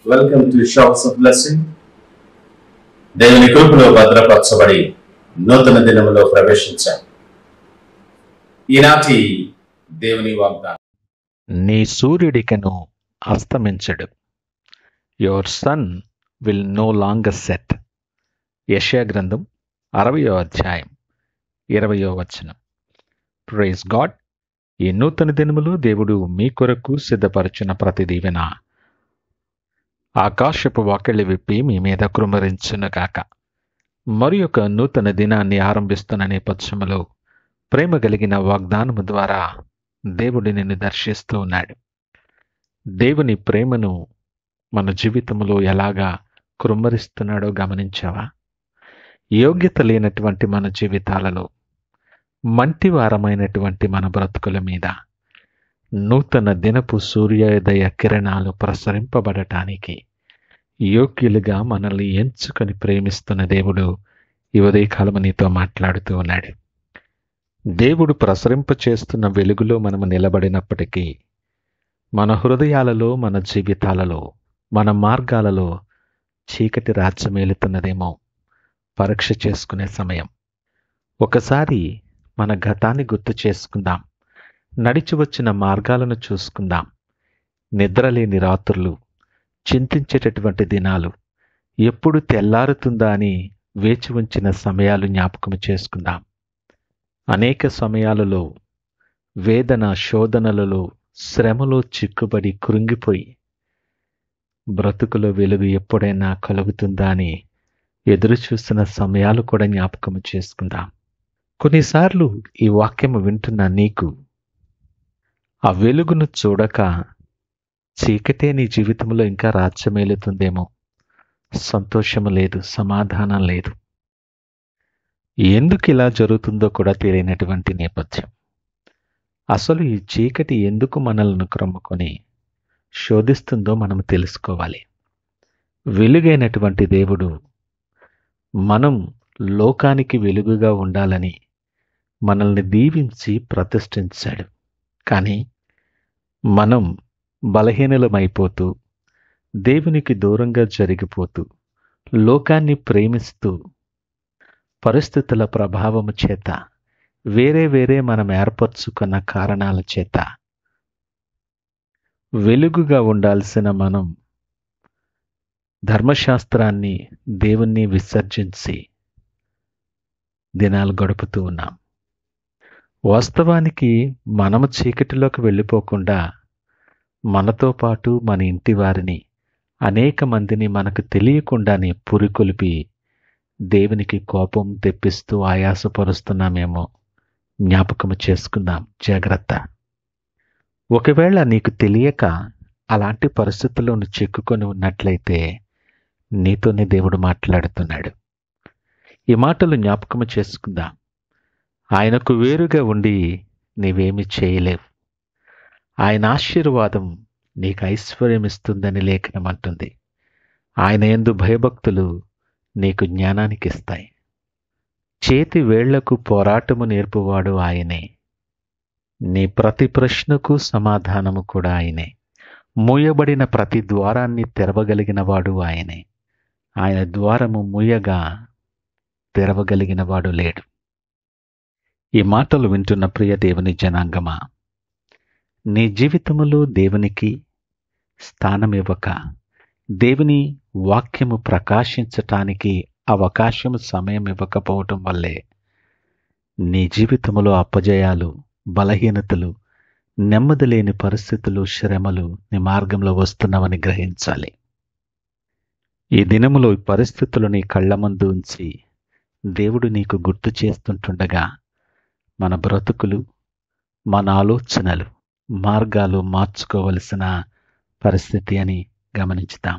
Welcome to shops of blessing. దేవుని కృపలో భద్రపరచబడి నూతన దినములో ప్రవేశించాం. ఈనాటి దేవుని వాగ్దానం, నీ సూర్యుడికను అస్తమించడు. Your sun will no longer set. యెషయా గ్రంథం 60వ అధ్యాయం 20వ వచనం. Praise God. ఈ నూతన దినములు దేవుడు మీ కొరకు సిద్ధపరచిన ప్రతి దీవెన ఆకాశపు వాకిళ్ళు విప్పి మీ మీద కృమ్మరించునుగాక. మరి ఒక నూతన దినాన్ని ఆరంభిస్తున్న నేపథ్యంలో ప్రేమ కలిగిన వాగ్దానము ద్వారా దేవుడు నిన్ను దర్శిస్తూ ఉన్నాడు. దేవుని ప్రేమను మన జీవితంలో ఎలాగా కృమ్మరిస్తున్నాడో గమనించావా? యోగ్యత లేనటువంటి మన జీవితాలలో, మంటివారమైనటువంటి మన బ్రతుకుల మీద నూతన దినపు సూర్యోదయ కిరణాలు ప్రసరింపబడటానికి యోగ్యులుగా మనల్ని ఎంచుకొని ప్రేమిస్తున్న దేవుడు ఈ ఉదయకాలము నీతో మాట్లాడుతూ ఉన్నాడు. దేవుడు ప్రసరింప చేస్తున్న వెలుగులో మనము నిలబడినప్పటికీ మన హృదయాలలో, మన జీవితాలలో, మన మార్గాలలో చీకటి రాజ్యమేలుతున్నదేమో పరీక్ష చేసుకునే సమయం. ఒకసారి మన గతాన్ని గుర్తు చేసుకుందాం. నడిచి వచ్చిన మార్గాలను చూసుకుందాం. నిద్రలేని రాత్రులు, చింతించేటటువంటి దినాలు, ఎప్పుడు తెల్లారుతుందా అని వేచి ఉంచిన సమయాలు జ్ఞాపకం చేసుకుందాం. అనేక సమయాలలో వేదన, శోధనలలో, శ్రమలో చిక్కుబడి కృంగిపోయి బ్రతుకులో వెలుగు ఎప్పుడైనా కలుగుతుందా అని ఎదురు చూస్తున్న సమయాలు కూడా జ్ఞాపకం చేసుకుందాం. కొన్నిసార్లు ఈ వాక్యము వింటున్న నీకు ఆ వెలుగును చూడక చీకటే నీ జీవితంలో ఇంకా రాజ్యమేలుతుందేమో. సంతోషము లేదు, సమాధానం లేదు. ఎందుకు ఇలా జరుగుతుందో కూడా తెలియనటువంటి నేపథ్యం. అసలు ఈ చీకటి ఎందుకు మనల్ని క్రమ్ముకొని శోధిస్తుందో మనం తెలుసుకోవాలి. వెలుగైనటువంటి దేవుడు మనం లోకానికి వెలుగుగా ఉండాలని మనల్ని దీవించి ప్రతిష్ఠించాడు. కానీ మనం బలహీనలమైపోతూ, దేవునికి దూరంగా జరిగిపోతూ, లోకాన్ని ప్రేమిస్తూ, పరిస్థితుల ప్రభావము చేత, వేరే మనం ఏర్పరచుకున్న కారణాల చేత వెలుగుగా ఉండాల్సిన మనం ధర్మశాస్త్రాన్ని, దేవుణ్ణి విసర్జించి దినాలు గడుపుతూ ఉన్నాం. వాస్తవానికి మనము చీకటిలోకి వెళ్ళిపోకుండా మనతో పాటు మన ఇంటి వారిని, అనేక మందిని మనకు తెలియకుండానే పురికొలిపి దేవునికి కోపం తెప్పిస్తూ ఆయాసపరుస్తున్నామేమో జ్ఞాపకము చేసుకుందాం. జాగ్రత్త. ఒకవేళ నీకు తెలియక అలాంటి పరిస్థితుల్లో నువ్వు చిక్కుకొని ఉన్నట్లయితే నీతోనే దేవుడు మాట్లాడుతున్నాడు. ఈ మాటలు జ్ఞాపకము చేసుకుందాం. ఆయనకు వేరుగా ఉండి నీవేమి చేయలేవు. ఆయన ఆశీర్వాదం నీకు ఐశ్వర్యం ఇస్తుందని లేఖనం అంటుంది. ఆయన యందు భయభక్తులు నీకు జ్ఞానానికి ఇస్తాయి. చేతి వేళ్లకు పోరాటము నేర్పువాడు ఆయనే. నీ ప్రతి ప్రశ్నకు సమాధానము కూడా ఆయనే. మూయబడిన ప్రతి ద్వారాన్ని తెరవగలిగిన వాడు ఆయనే. ఆయన ద్వారము మూయగా తెరవగలిగిన వాడు లేడు. ఈ మాటలు వింటున్న ప్రియ దేవుని జనాంగమా, నీ జీవితములో దేవునికి స్థానం ఇవ్వక, దేవుని వాక్యము ప్రకాశించటానికి అవకాశము, సమయం ఇవ్వకపోవటం వల్లే నీ జీవితంలో అపజయాలు, బలహీనతలు, నెమ్మది లేని పరిస్థితులు, శ్రమలు నీ మార్గంలో వస్తున్నవని గ్రహించాలి. ఈ దినములో ఈ పరిస్థితులు నీ కళ్ళ ముందు ఉంచి దేవుడు నీకు గుర్తు చేస్తుంటుండగా మన బ్రతుకులు, మన ఆలోచనలు, మార్గాలు మార్చుకోవలసిన పరిస్థితి అని గమనించుతాం.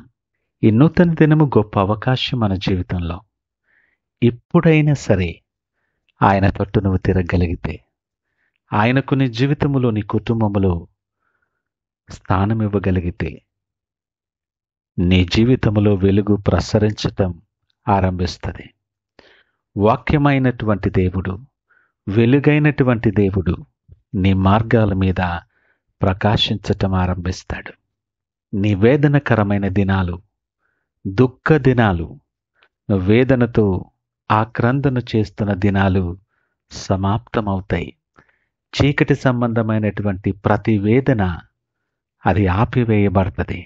ఈ నూతన దినము గొప్ప అవకాశం మన జీవితంలో. ఇప్పుడైనా సరే ఆయన తట్టు నువ్వు తిరగలిగితే, ఆయనకు నీ జీవితంలో, నీ కుటుంబంలో స్థానం ఇవ్వగలిగితే, నీ జీవితంలో వెలుగు ప్రసరించటం ఆరంభిస్తుంది. వాక్యమైనటువంటి దేవుడు, వెలుగైనటువంటి దేవుడు నీ మార్గాల మీద ప్రకాశించటం ఆరంభిస్తాడు. నీ వేదనకరమైన దినాలు, దుఃఖ దినాలు, నువ్వు వేదనతో ఆక్రందన చేస్తున్న దినాలు సమాప్తమవుతాయి. చీకటి సంబంధమైనటువంటి ప్రతి వేదన అది ఆపివేయబడుతుంది.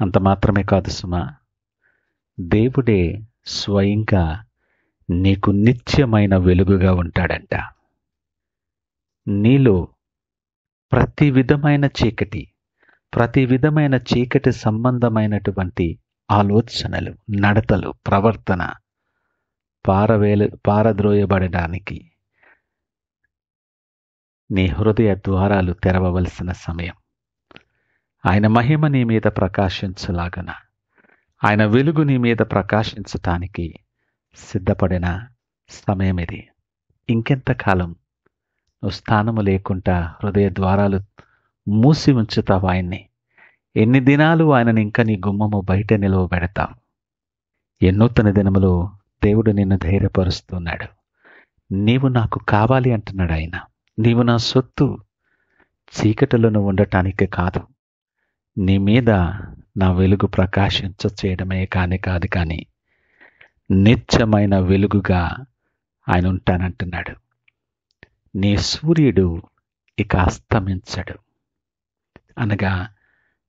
అంత మాత్రమే కాదు సుమా, దేవుడే స్వయంగా నీకు నిత్యమైన వెలుగుగా ఉంటాడంట. నీలో ప్రతి విధమైన చీకటి సంబంధమైనటువంటి ఆలోచనలు, నడతలు, ప్రవర్తన పారద్రోయబడడానికి నీ హృదయ ద్వారాలు తెరవవలసిన సమయం. ఆయన మహిమ నీ మీద ప్రకాశించలాగన, ఆయన వెలుగు నీ మీద ప్రకాశించటానికి సిద్ధపడిన సమయం ఇది. ఇంకెంతకాలం నువ్వు స్థానము లేకుండా హృదయ ద్వారాలు మూసి ఉంచుతావు ఆయన్ని? ఎన్ని దినాలు ఆయనని ఇంకా నీ గుమ్మము బయట నిలవబెడతావు? ఎన్నూతన దినములో దేవుడు నిన్ను ధైర్యపరుస్తున్నాడు. నీవు నాకు కావాలి అంటున్నాడు ఆయన. నీవు నా సొత్తు. చీకటిలో ఉండటానికి కాదు, నీ మీద నా వెలుగు ప్రకాశించ చేయడమే కాదు కానీ నిత్యమైన వెలుగుగా ఆయన ఉంటానంటున్నాడు. నీ సూర్యుడు ఇక అస్తమించడు, అనగా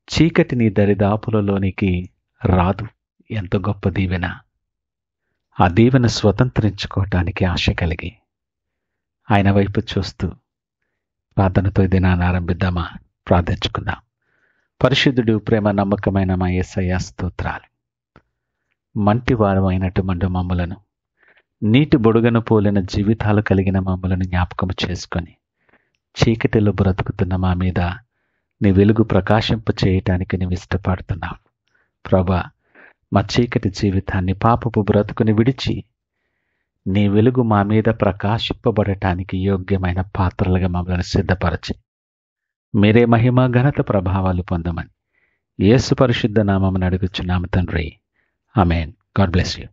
చీకటి నీ దరిదాపులలోనికి రాదు. ఎంత గొప్ప దీవెన! ఆ దీవెన స్వతంత్రించుకోవటానికి ఆశ కలిగి ఆయన వైపు చూస్తూ ప్రార్థనతో దినాన్ని ఆరంభిద్దామా? ప్రార్థించుకుందాం. పరిశుద్ధుడు, ప్రేమ నమ్మకమైన మా యేసయ్య స్తోత్రాలు. మంటివారమైనటువంటి మమ్మలను, నీటి బొడుగను పోలిన జీవితాలు కలిగిన మమ్మలను జ్ఞాపకం చేసుకొని చీకటిలో బ్రతుకుతున్న మా మీద నీ వెలుగు ప్రకాశింప చేయటానికి నువ్వు ఇష్టపడుతున్నావు ప్రభా. మా చీకటి జీవితాన్ని, పాపపు బ్రతుకుని విడిచి నీ వెలుగు మా మీద ప్రకాశింపబడటానికి యోగ్యమైన పాత్రలుగా మమ్మల్ని సిద్ధపరచి మీరే మహిమ ఘనత ప్రభావాలు పొందమని యేసు పరిశుద్ధ నామమున అడుగుచున్నాము తండ్రి. ఆమేన్. God bless you.